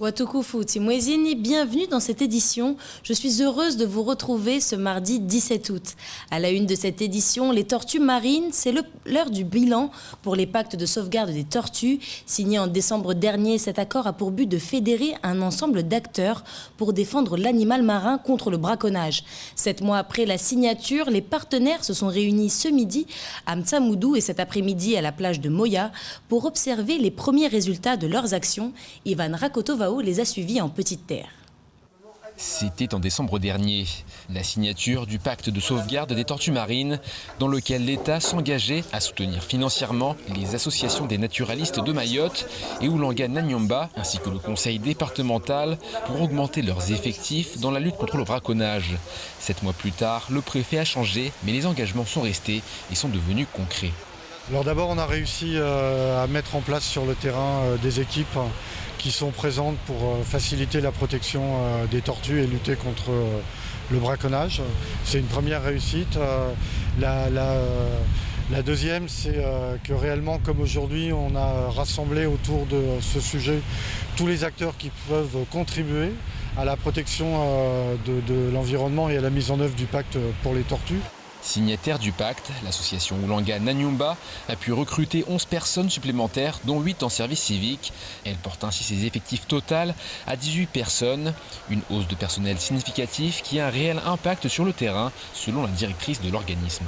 Watukufu Timwezini, bienvenue dans cette édition. Je suis heureuse de vous retrouver ce mardi 17 août. À la une de cette édition, les tortues marines, c'est l'heure du bilan pour les pactes de sauvegarde des tortues. Signé en décembre dernier, cet accord a pour but de fédérer un ensemble d'acteurs pour défendre l'animal marin contre le braconnage. 7 mois après la signature, les partenaires se sont réunis ce midi à Mtsamoudou et cet après-midi à la plage de Moya pour observer les premiers résultats de leurs actions. Ivan Rakotovao les a suivis en petite terre. C'était en décembre dernier, la signature du pacte de sauvegarde des tortues marines dans lequel l'État s'engageait à soutenir financièrement les associations des naturalistes de Mayotte et Oulanga Nanyamba ainsi que le conseil départemental pour augmenter leurs effectifs dans la lutte contre le braconnage. 7 mois plus tard, le préfet a changé, mais les engagements sont restés et sont devenus concrets. Alors d'abord, on a réussi à mettre en place sur le terrain des équipes qui sont présentes pour faciliter la protection des tortues et lutter contre le braconnage. C'est une première réussite. La deuxième, c'est que réellement, comme aujourd'hui, on a rassemblé autour de ce sujet tous les acteurs qui peuvent contribuer à la protection de l'environnement et à la mise en œuvre du pacte pour les tortues. Signataire du pacte, l'association Oulanga Nanyamba a pu recruter 11 personnes supplémentaires, dont 8 en service civique. Elle porte ainsi ses effectifs totaux à 18 personnes. Une hausse de personnel significative qui a un réel impact sur le terrain, selon la directrice de l'organisme.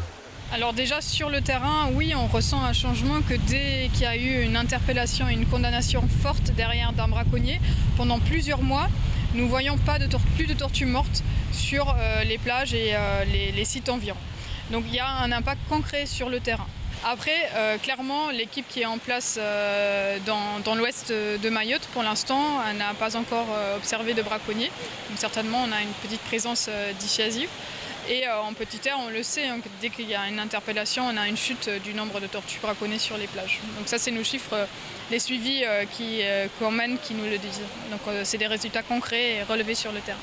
Alors déjà sur le terrain, oui, on ressent un changement que dès qu'il y a eu une interpellation et une condamnation forte derrière d'un braconnier, pendant plusieurs mois, nous ne voyons plus de tortues mortes sur les plages et les sites environs. Donc il y a un impact concret sur le terrain. Après, clairement, l'équipe qui est en place dans l'ouest de Mayotte, pour l'instant, n'a pas encore observé de braconniers. Donc certainement, on a une petite présence dissuasive. Et en petite terre, on le sait, hein, dès qu'il y a une interpellation, on a une chute du nombre de tortues braconnées sur les plages. Donc ça, c'est nos chiffres, les suivis qu'on mène qui nous le disent. Donc c'est des résultats concrets et relevés sur le terrain.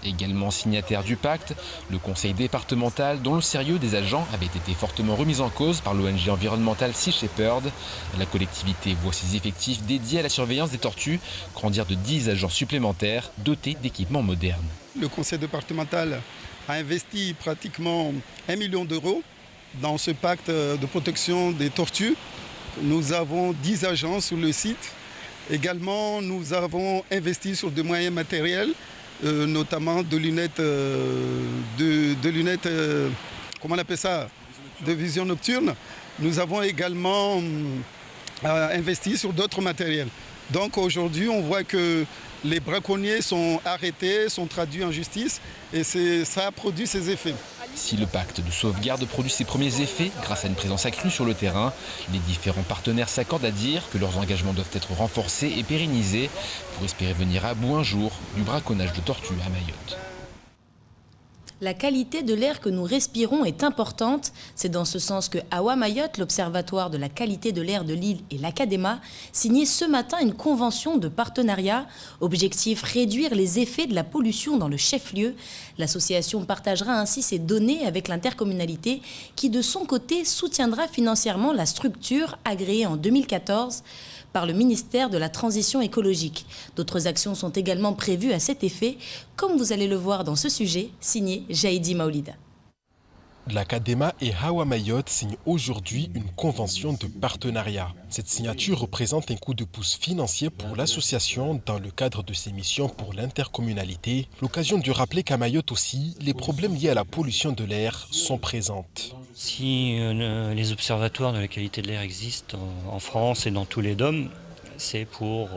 Également signataire du pacte, le conseil départemental dont le sérieux des agents avait été fortement remis en cause par l'ONG environnementale Sea Shepherd. La collectivité voit ses effectifs dédiés à la surveillance des tortues grandir de 10 agents supplémentaires dotés d'équipements modernes. Le conseil départemental a investi pratiquement 1 million d'euros dans ce pacte de protection des tortues. Nous avons 10 agents sur le site. Également, nous avons investi sur des moyens matériels, notamment de lunettes, comment on appelle ça, de vision nocturne. Nous avons également investi sur d'autres matériels. Donc aujourd'hui, on voit que les braconniers sont arrêtés, sont traduits en justice et ça a produit ses effets. Si le pacte de sauvegarde produit ses premiers effets grâce à une présence accrue sur le terrain, les différents partenaires s'accordent à dire que leurs engagements doivent être renforcés et pérennisés pour espérer venir à bout un jour du braconnage de tortues à Mayotte. La qualité de l'air que nous respirons est importante. C'est dans ce sens que Awa Mayotte, l'Observatoire de la qualité de l'air de l'île et l'Académa, signaient ce matin une convention de partenariat. Objectif, réduire les effets de la pollution dans le chef-lieu. L'association partagera ainsi ses données avec l'intercommunalité qui, de son côté, soutiendra financièrement la structure agréée en 2014 par le ministère de la Transition écologique. D'autres actions sont également prévues à cet effet, comme vous allez le voir dans ce sujet, signé Jaïdi Maoulida. L'Académa et Awa Mayotte signent aujourd'hui une convention de partenariat. Cette signature représente un coup de pouce financier pour l'association dans le cadre de ses missions pour l'intercommunalité. L'occasion de rappeler qu'à Mayotte aussi, les problèmes liés à la pollution de l'air sont présents. Si les observatoires de la qualité de l'air existent en France et dans tous les DOM, c'est pour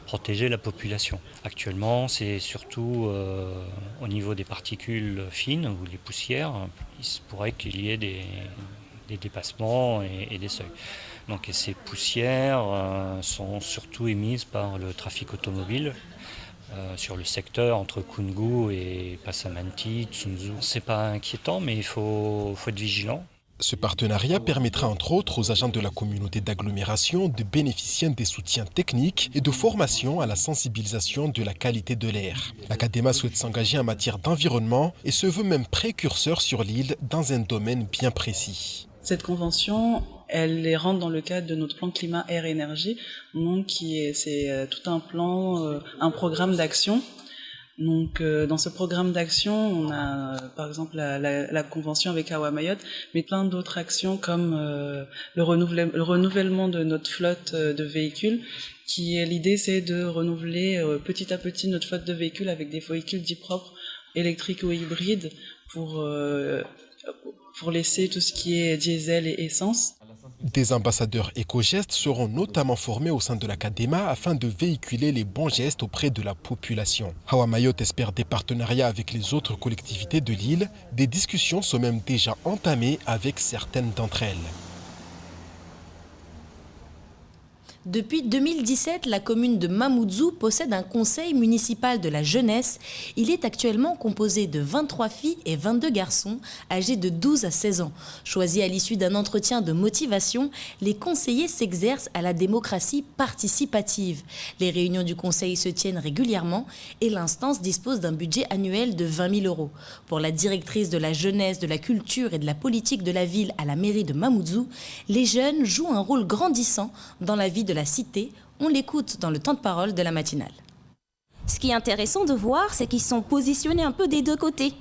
protéger la population. Actuellement, c'est surtout au niveau des particules fines ou les poussières. Il se pourrait qu'il y ait des dépassements et des seuils. Donc, et ces poussières sont surtout émises par le trafic automobile sur le secteur entre Koungou et Passamanti, Tsunzu. C'est pas inquiétant, mais il faut être vigilant. Ce partenariat permettra entre autres aux agents de la communauté d'agglomération de bénéficier des soutiens techniques et de formation à la sensibilisation de la qualité de l'air. L'Académa souhaite s'engager en matière d'environnement et se veut même précurseur sur l'île dans un domaine bien précis. Cette convention elle les rentre dans le cadre de notre plan climat, air, énergie. Donc, c'est tout un plan, un programme d'action. Donc, dans ce programme d'action, on a, par exemple, la convention avec Hawa Mayotte, mais plein d'autres actions comme le renouvellement de notre flotte de véhicules. L'idée, c'est de renouveler petit à petit notre flotte de véhicules avec des véhicules dits propres, électriques ou hybrides, pour laisser tout ce qui est diesel et essence. Des ambassadeurs éco-gestes seront notamment formés au sein de la CADEMA afin de véhiculer les bons gestes auprès de la population. Hawa Mayotte espère des partenariats avec les autres collectivités de l'île. Des discussions sont même déjà entamées avec certaines d'entre elles. Depuis 2017, la commune de Mamoudzou possède un conseil municipal de la jeunesse. Il est actuellement composé de 23 filles et 22 garçons âgés de 12 à 16 ans. Choisis à l'issue d'un entretien de motivation, les conseillers s'exercent à la démocratie participative. Les réunions du conseil se tiennent régulièrement et l'instance dispose d'un budget annuel de 20 000 €. Pour la directrice de la jeunesse, de la culture et de la politique de la ville à la mairie de Mamoudzou, les jeunes jouent un rôle grandissant dans la vie de la cité. On l'écoute dans le temps de parole de la matinale. Ce qui est intéressant de voir, c'est qu'ils sont positionnés un peu des deux côtés.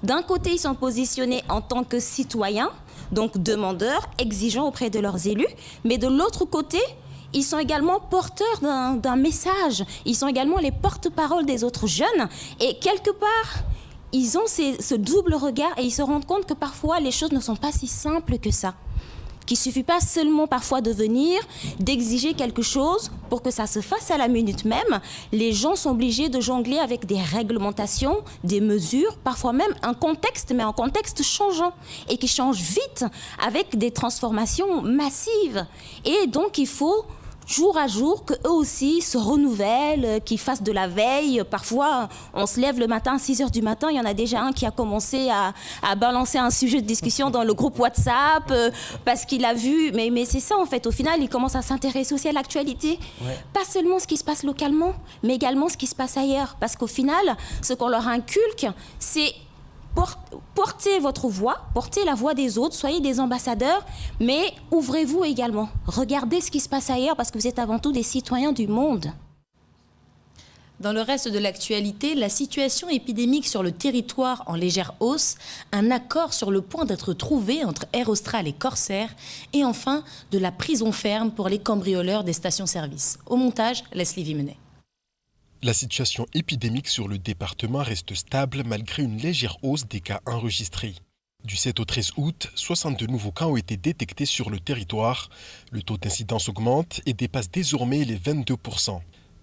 D'un côté, ils sont positionnés en tant que citoyens, donc demandeurs, exigeants auprès de leurs élus, mais de l'autre côté, ils sont également porteurs d'un message. Ils sont également les porte-parole des autres jeunes. Et quelque part, ils ont ce double regard et ils se rendent compte que parfois, les choses ne sont pas si simples que ça. Qu'il ne suffit pas seulement parfois de venir, d'exiger quelque chose pour que ça se fasse à la minute même. Les gens sont obligés de jongler avec des réglementations, des mesures, parfois même un contexte, mais un contexte changeant et qui change vite avec des transformations massives. Et donc il faut jour à jour, qu'eux aussi se renouvellent, qu'ils fassent de la veille. Parfois, on se lève le matin à 6 h du matin, il y en a déjà un qui a commencé à balancer un sujet de discussion dans le groupe WhatsApp parce qu'il a vu. Mais c'est ça, en fait. Au final, il commence à s'intéresser aussi à l'actualité. Ouais. Pas seulement ce qui se passe localement, mais également ce qui se passe ailleurs. Parce qu'au final, ce qu'on leur inculque, c'est portez votre voix, portez la voix des autres, soyez des ambassadeurs, mais ouvrez-vous également. Regardez ce qui se passe ailleurs parce que vous êtes avant tout des citoyens du monde. Dans le reste de l'actualité, la situation épidémique sur le territoire en légère hausse, un accord sur le point d'être trouvé entre Air Austral et Corsair, et enfin de la prison ferme pour les cambrioleurs des stations-service. Au montage, Leslie Vimenet. La situation épidémique sur le département reste stable malgré une légère hausse des cas enregistrés. Du 7 au 13 août, 62 nouveaux cas ont été détectés sur le territoire. Le taux d'incidence augmente et dépasse désormais les 22%.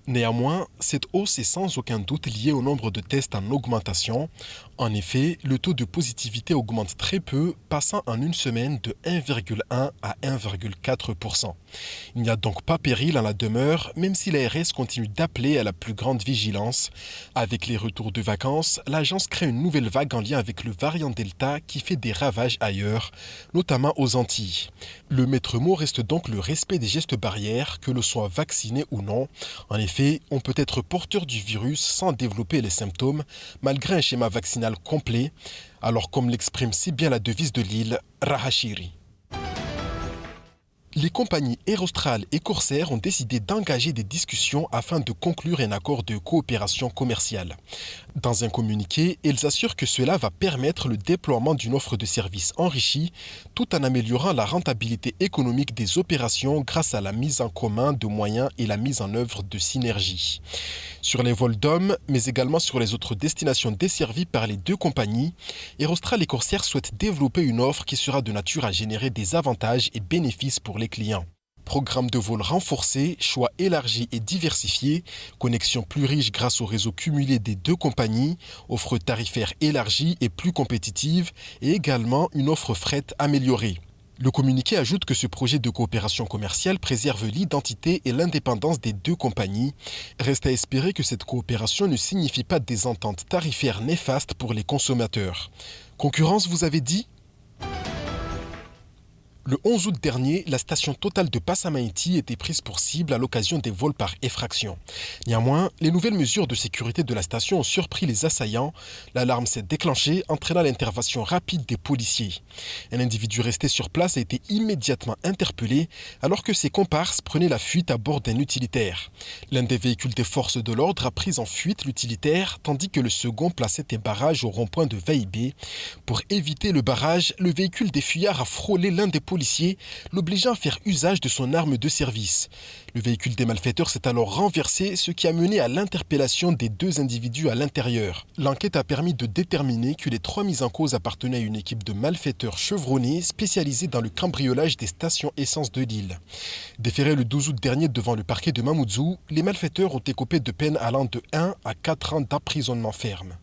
Néanmoins, cette hausse est sans aucun doute liée au nombre de tests en augmentation. En effet, le taux de positivité augmente très peu, passant en une semaine de 1,1 à 1,4%. Il n'y a donc pas péril en la demeure, même si l'ARS continue d'appeler à la plus grande vigilance. Avec les retours de vacances, l'agence crée une nouvelle vague en lien avec le variant Delta qui fait des ravages ailleurs, notamment aux Antilles. Le maître mot reste donc le respect des gestes barrières, que l'on soit vacciné ou non. En effet, on peut être porteur du virus sans développer les symptômes, malgré un schéma vaccinal complet. Alors, comme l'exprime si bien la devise de l'île, Rahashiri. Les compagnies Air Austral et Corsair ont décidé d'engager des discussions afin de conclure un accord de coopération commerciale. Dans un communiqué, elles assurent que cela va permettre le déploiement d'une offre de services enrichie tout en améliorant la rentabilité économique des opérations grâce à la mise en commun de moyens et la mise en œuvre de synergies. Sur les vols d'hommes, mais également sur les autres destinations desservies par les deux compagnies, Air Austral et Corsair souhaitent développer une offre qui sera de nature à générer des avantages et bénéfices pour les clients. Programme de vol renforcé, choix élargi et diversifié, connexion plus riche grâce au réseau cumulé des deux compagnies, offre tarifaire élargie et plus compétitive et également une offre fret améliorée. Le communiqué ajoute que ce projet de coopération commerciale préserve l'identité et l'indépendance des deux compagnies. Reste à espérer que cette coopération ne signifie pas des ententes tarifaires néfastes pour les consommateurs. Concurrence, vous avez dit ? Le 11 août dernier, la station Total de Passamaiti était prise pour cible à l'occasion des vols par effraction. Néanmoins, les nouvelles mesures de sécurité de la station ont surpris les assaillants. L'alarme s'est déclenchée, entraînant l'intervention rapide des policiers. Un individu resté sur place a été immédiatement interpellé alors que ses comparses prenaient la fuite à bord d'un utilitaire. L'un des véhicules des forces de l'ordre a pris en fuite l'utilitaire, tandis que le second plaçait un barrage au rond-point de Vaïbé. Pour éviter le barrage, le véhicule des fuyards a frôlé l'un des policiers, l'obligeant à faire usage de son arme de service. Le véhicule des malfaiteurs s'est alors renversé, ce qui a mené à l'interpellation des 2 individus à l'intérieur. L'enquête a permis de déterminer que les 3 mis en cause appartenaient à une équipe de malfaiteurs chevronnés spécialisés dans le cambriolage des stations essence de l'île. Déférés le 12 août dernier devant le parquet de Mamoudzou, les malfaiteurs ont écopé de peines allant de 1 à 4 ans d'emprisonnement ferme.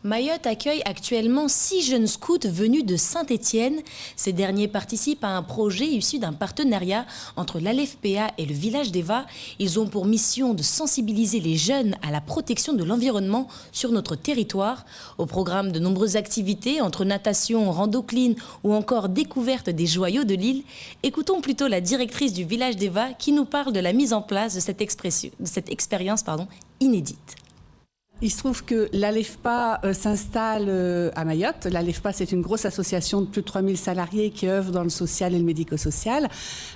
Mayotte accueille actuellement 6 jeunes scouts venus de Saint-Étienne. Ces derniers participent à un projet issu d'un partenariat entre l'ALEFPA et le village d'Eva. Ils ont pour mission de sensibiliser les jeunes à la protection de l'environnement sur notre territoire. Au programme de nombreuses activités entre natation, randocline ou encore découverte des joyaux de l'île. Écoutons plutôt la directrice du village d'Eva qui nous parle de la mise en place de cette expérience inédite. Il se trouve que l'ALEFPA s'installe à Mayotte. L'ALEFPA, c'est une grosse association de plus de 3000 salariés qui œuvrent dans le social et le médico-social,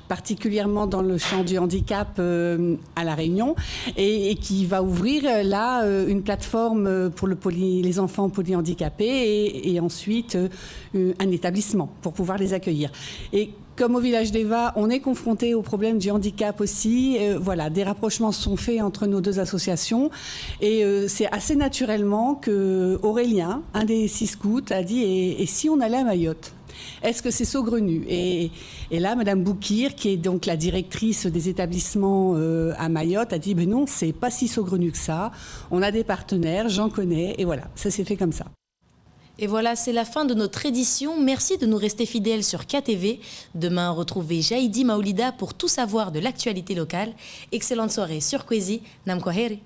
particulièrement dans le champ du handicap à La Réunion, et qui va ouvrir là une plateforme pour les enfants polyhandicapés et ensuite un établissement pour pouvoir les accueillir. Et comme au village d'Eva, on est confronté au problème du handicap aussi. Voilà, des rapprochements sont faits entre nos 2 associations. Et c'est assez naturellement que Aurélien, un des 6 scouts, a dit et si on allait à Mayotte ? Est-ce que c'est saugrenu ? Et là, Madame Boukir, qui est donc la directrice des établissements à Mayotte, a dit ben non, c'est pas si saugrenu que ça. On a des partenaires, j'en connais. Et voilà, ça s'est fait comme ça. Et voilà, c'est la fin de notre édition. Merci de nous rester fidèles sur KTV. Demain, retrouvez Jaïdi Maoulida pour tout savoir de l'actualité locale. Excellente soirée sur Kwezi. Nam Kwaheri.